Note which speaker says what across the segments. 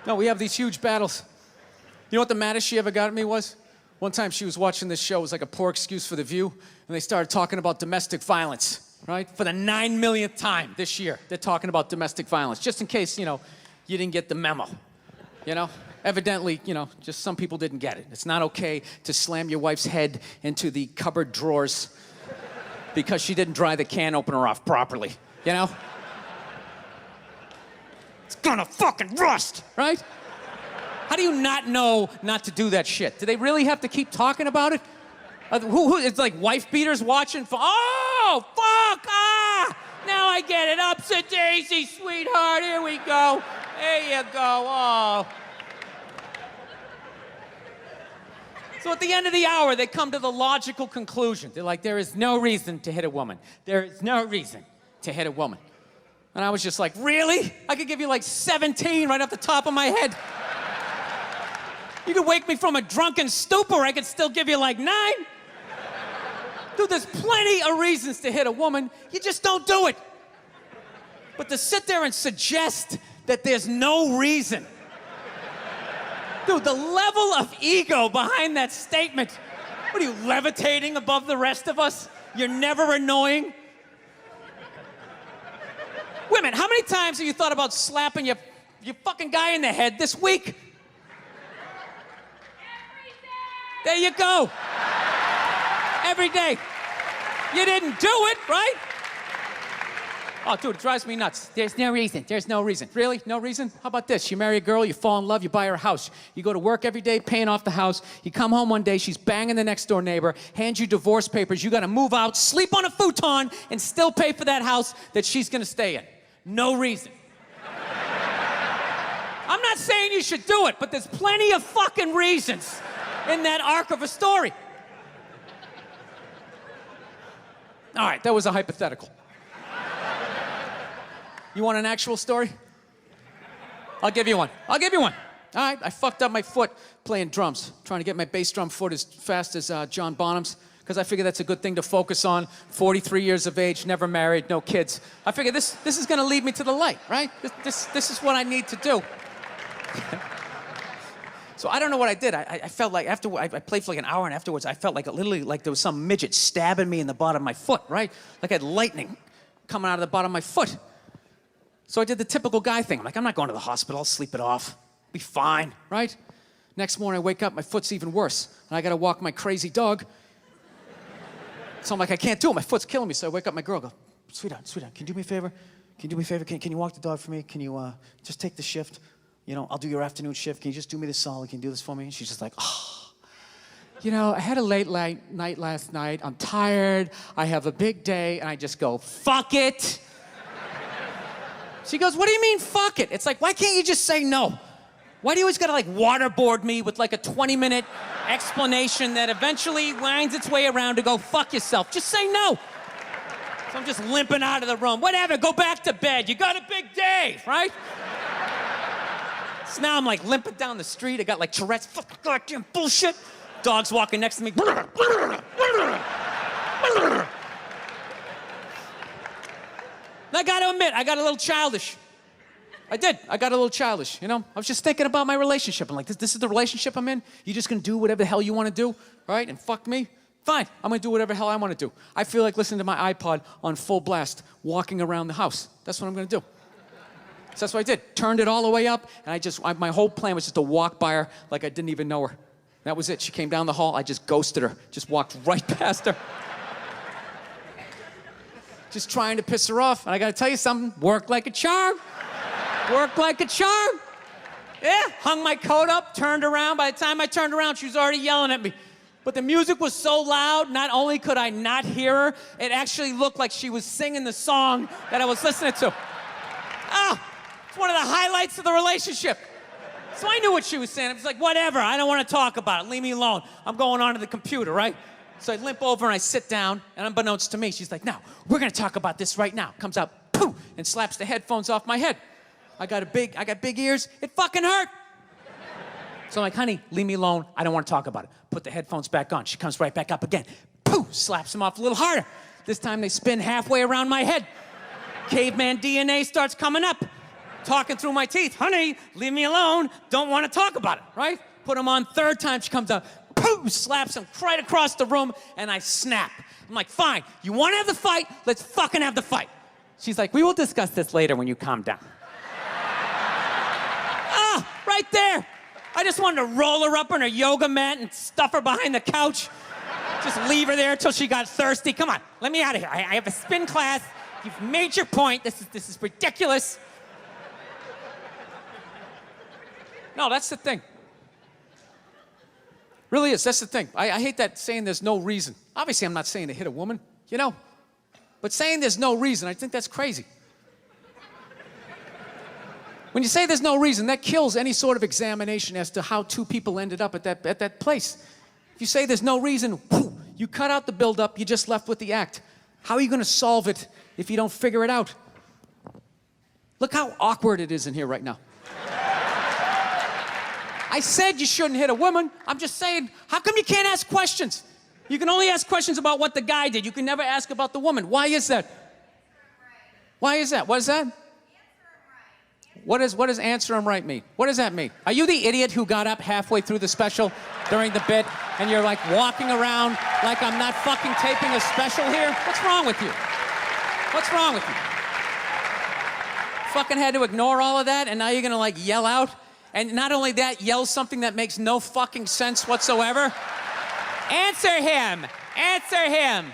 Speaker 1: No, we have these huge battles. You know what the maddest she ever got at me was? One time she was watching this show, it was like a poor excuse for The View, and they started talking about domestic violence, right? For the 9 millionth time this year, they're talking about domestic violence, just in case, you didn't get the memo, Evidently, just some people didn't get it. It's not okay to slam your wife's head into the cupboard drawers because she didn't dry the can opener off properly, It's gonna fucking rust, right? How do you not know not to do that shit? Do they really have to keep talking about it? It's like wife beaters watching? Oh, fuck, now I get it. Ups a daisy, sweetheart, here we go. There you go, oh. So at the end of the hour, they come to the logical conclusion. They're like, there is no reason to hit a woman. There is no reason to hit a woman. And I was just like, really? I could give you like 17 right off the top of my head. You could wake me from a drunken stupor, I could still give you like 9. Dude, there's plenty of reasons to hit a woman. You just don't do it. But to sit there and suggest that there's no reason. Dude, the level of ego behind that statement. What are you, levitating above the rest of us? You're never annoying? Women, how many times have you thought about slapping your fucking guy in the head this week? Every day. There you go. Every day. You didn't do it, right? Oh, dude, it drives me nuts. There's no reason. There's no reason. Really? No reason? How about this? You marry a girl, you fall in love, you buy her a house. You go to work every day, paying off the house. You come home one day, she's banging the next door neighbor, hands you divorce papers. You got to move out, sleep on a futon, and still pay for that house that she's going to stay in. No reason. I'm not saying you should do it, but there's plenty of fucking reasons in that arc of a story. All right, that was a hypothetical. You want an actual story? I'll give you one. All right, I fucked up my foot playing drums, trying to get my bass drum foot as fast as John Bonham's, because I figure that's a good thing to focus on. 43 years of age, never married, no kids. I figure this is gonna lead me to the light, right? This is what I need to do. So I don't know what I did. I felt like after I played for like an hour, and afterwards I felt like literally like there was some midget stabbing me in the bottom of my foot, right? Like I had lightning coming out of the bottom of my foot. So I did the typical guy thing. I'm like, I'm not going to the hospital. I'll sleep it off. Be fine, right? Next morning I wake up, my foot's even worse, and I gotta walk my crazy dog. So I'm like, I can't do it. My foot's killing me. So I wake up my girl, go, sweetheart, can you do me a favor? Can you do me a favor? Can you walk the dog for me? Can you just take the shift? I'll do your afternoon shift. Can you just do me this solid? Can you do this for me? And she's just like, oh. I had a late night last night. I'm tired. I have a big day. And I just go, fuck it. She goes, what do you mean, fuck it? It's like, why can't you just say no? Why do you always gotta like waterboard me with like a 20-minute explanation that eventually winds its way around to go, fuck yourself? Just say no. So I'm just limping out of the room. Whatever, go back to bed. You got a big day, right? So now I'm like limping down the street. I got like Tourette's, fucking goddamn bullshit. Dog's walking next to me. And I gotta admit, I got a little childish. I did. I got a little childish, I was just thinking about my relationship. I'm like, this is the relationship I'm in? You just gonna do whatever the hell you wanna do, right? And fuck me? Fine, I'm gonna do whatever the hell I wanna do. I feel like listening to my iPod on full blast, walking around the house. That's what I'm gonna do. So that's what I did. Turned it all the way up, and my whole plan was just to walk by her like I didn't even know her. That was it. She came down the hall, I just ghosted her. Just walked right past her. Just trying to piss her off. And I gotta tell you something, worked like a charm. Worked like a charm. Yeah, hung my coat up, turned around. By the time I turned around, she was already yelling at me. But the music was so loud, not only could I not hear her, it actually looked like she was singing the song that I was listening to. It's one of the highlights of the relationship. So I knew what she was saying. I was like, whatever, I don't want to talk about it. Leave me alone. I'm going onto the computer, right? So I limp over and I sit down, and unbeknownst to me, she's like, no, we're gonna talk about this right now. Comes out, poof, and slaps the headphones off my head. I got big ears, it fucking hurt. So I'm like, honey, leave me alone, I don't wanna talk about it. Put the headphones back on, she comes right back up again. Poof, slaps them off a little harder. This time they spin halfway around my head. Caveman DNA starts coming up. talking through my teeth. Honey, leave me alone. Don't want to talk about it, right? Put him on. Third time she comes out, poof, slaps him right across the room, and I snap. I'm like, fine, you want to have the fight? Let's fucking have the fight. She's like, we will discuss this later when you calm down. Ah, right there. I just wanted to roll her up on her yoga mat and stuff her behind the couch. Just leave her there until she got thirsty. Come on, let me out of here. I have a spin class. You've made your point. This is ridiculous. No, that's the thing. Really is, that's the thing. I hate that saying there's no reason. Obviously, I'm not saying to hit a woman, you know? But saying there's no reason, I think that's crazy. When you say there's no reason, that kills any sort of examination as to how two people ended up at that place. If you say there's no reason, whew, you cut out the buildup, you're just left with the act. How are you gonna solve it if you don't figure it out? Look how awkward it is in here right now. I said you shouldn't hit a woman. I'm just saying, how come you can't ask questions? You can only ask questions about what the guy did. You can never ask about the woman. Why is that? Why is that? What is that? What does answer him right mean? What does that mean? Are you the idiot who got up halfway through the special during the bit and you're like walking around like I'm not fucking taping a special here? What's wrong with you? What's wrong with you? Fucking had to ignore all of that and now you're gonna like yell out? And not only that, yell something that makes no fucking sense whatsoever? Answer him! Answer him!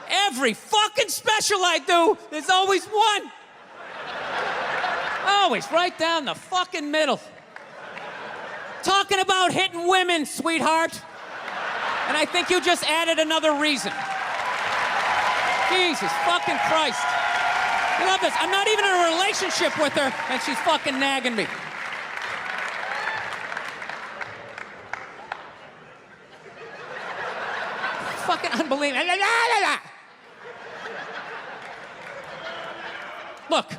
Speaker 1: Every fucking special I do, there's always one. Always right down the fucking middle. Talking about hitting women, sweetheart. And I think you just added another reason. Jesus fucking Christ. You love this. I'm not even in a relationship with her, and she's fucking nagging me. Fucking unbelievable. Look,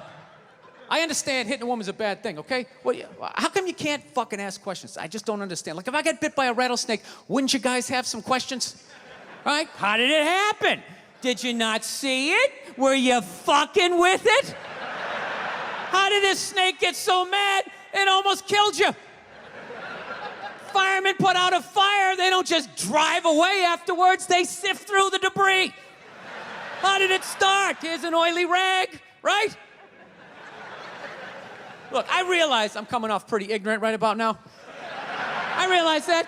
Speaker 1: I understand hitting a woman's a bad thing, okay? Well, how come you can't fucking ask questions? I just don't understand. Like, if I got bit by a rattlesnake, wouldn't you guys have some questions? Right? How did it happen? Did you not see it? Were you fucking with it? How did this snake get so mad it almost killed you? Firemen put out a fire, they don't just drive away afterwards, they sift through the debris. How did it start? Here's an oily rag, right? Look, I realize I'm coming off pretty ignorant right about now. I realize that.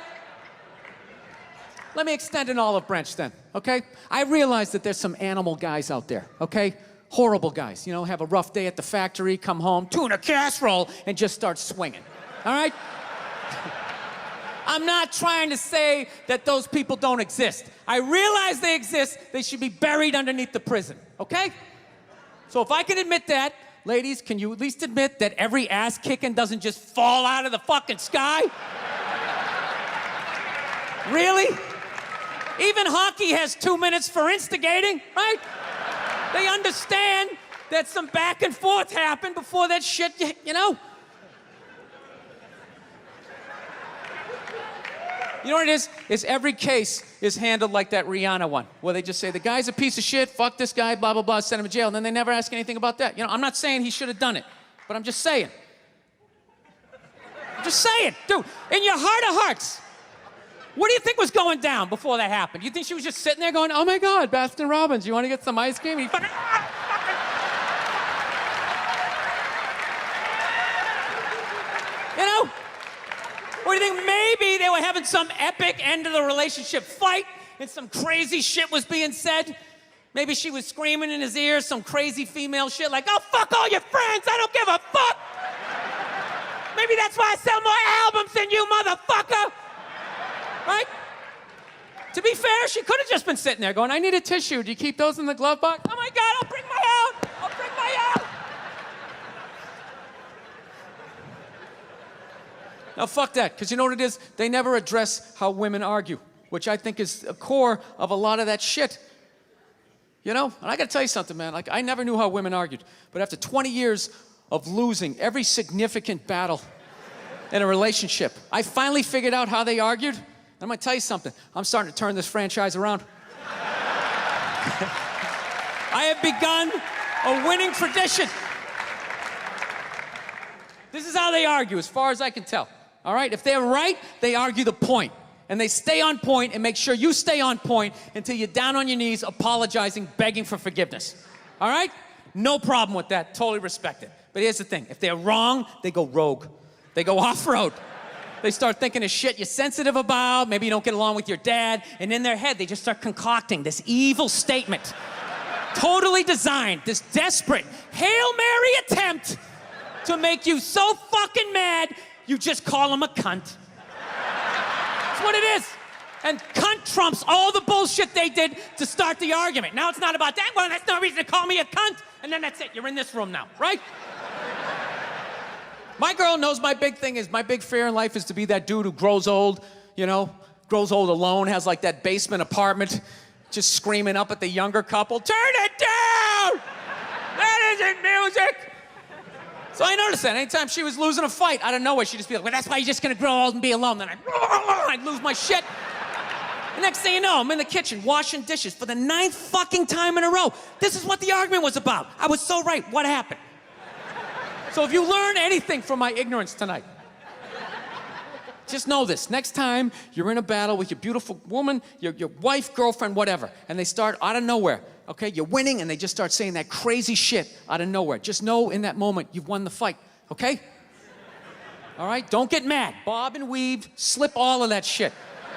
Speaker 1: Let me extend an olive branch then, okay? I realize that there's some animal guys out there, okay? Horrible guys, you know, have a rough day at the factory, come home, tuna casserole, and just start swinging, all right? I'm not trying to say that those people don't exist. I realize they exist, they should be buried underneath the prison, okay? So if I can admit that, ladies, can you at least admit that every ass kicking doesn't just fall out of the fucking sky? Really? Even hockey has 2 minutes for instigating, right? They understand that some back and forth happened before that shit, you know? You know what it is? Is every case is handled like that Rihanna one, where they just say, the guy's a piece of shit, fuck this guy, blah, blah, blah, send him to jail, and then they never ask anything about that. You know, I'm not saying he should have done it, but I'm just saying. I'm just saying, dude, in your heart of hearts, what do you think was going down before that happened? You think she was just sitting there going, oh my God, Baskin Robbins, you want to get some ice cream? And he fucking, you know? Or do you think maybe they were having some epic end of the relationship fight and some crazy shit was being said? Maybe she was screaming in his ear some crazy female shit like, oh, fuck all your friends, I don't give a fuck. Maybe that's why I sell more albums than you, motherfucker. Right? To be fair, she could have just been sitting there going, I need a tissue. Do you keep those in the glove box? Oh my God, I'll bring my out. I'll bring my out. Now, fuck that, because you know what it is? They never address how women argue, which I think is a core of a lot of that shit. You know? And I gotta tell you something, man. Like, I never knew how women argued, but after 20 years of losing every significant battle in a relationship, I finally figured out how they argued. I'm gonna tell you something. I'm starting to turn this franchise around. I have begun A winning tradition. This is how they argue, as far as I can tell. All right? If they're right, they argue the point. And they stay on point and make sure you stay on point until you're down on your knees, apologizing, begging for forgiveness. All right? No problem with that. Totally respect it. But here's the thing. If they're wrong, they go rogue. They go off-road. They start thinking of shit you're sensitive about. Maybe you don't get along with your dad. And in their head, they just start concocting this evil statement. Totally designed, this desperate Hail Mary attempt to make you so fucking mad, you just call them a cunt. That's what it is. And cunt trumps all the bullshit they did to start the argument. Now it's not about that. Well, that's no reason to call me a cunt. And then that's it. You're in this room now, right? My girl knows my big thing is, my big fear in life is to be that dude who grows old, you know, grows old alone, has like that basement apartment, just screaming up at the younger couple, turn it down! That isn't music! So I noticed that anytime she was losing a fight, out of nowhere, she'd just be like, well, that's why you're just gonna grow old and be alone. Then I'd lose my shit. The next thing you know, I'm in the kitchen washing dishes for the 9th fucking time in a row. This is what the argument was about. I was so right. What happened? So if you learn anything from my ignorance tonight, just know this. Next time you're in a battle with your beautiful woman, your wife, girlfriend, whatever, and they start out of nowhere, okay? You're winning, and they just start saying that crazy shit out of nowhere. Just know in that moment you've won the fight, okay? All right? Don't get mad. Bob and weave, slip all of that shit.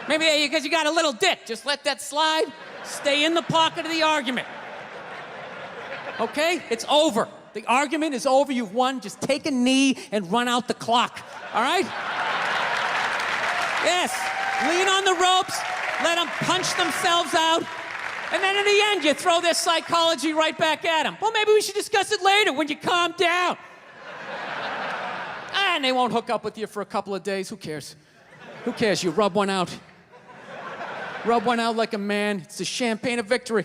Speaker 1: Maybe because you got a little dick. Just let that slide. Stay in the pocket of the argument. Okay? It's over. The argument is over. You've won. Just take a knee and run out the clock. All right? Yes. Lean on the ropes. Let them punch themselves out. And then in the end, you throw their psychology right back at them. Well, maybe we should discuss it later when you calm down. And they won't hook up with you for a couple of days. Who cares? Who cares? You rub one out. Rub one out like a man. It's the champagne of victory.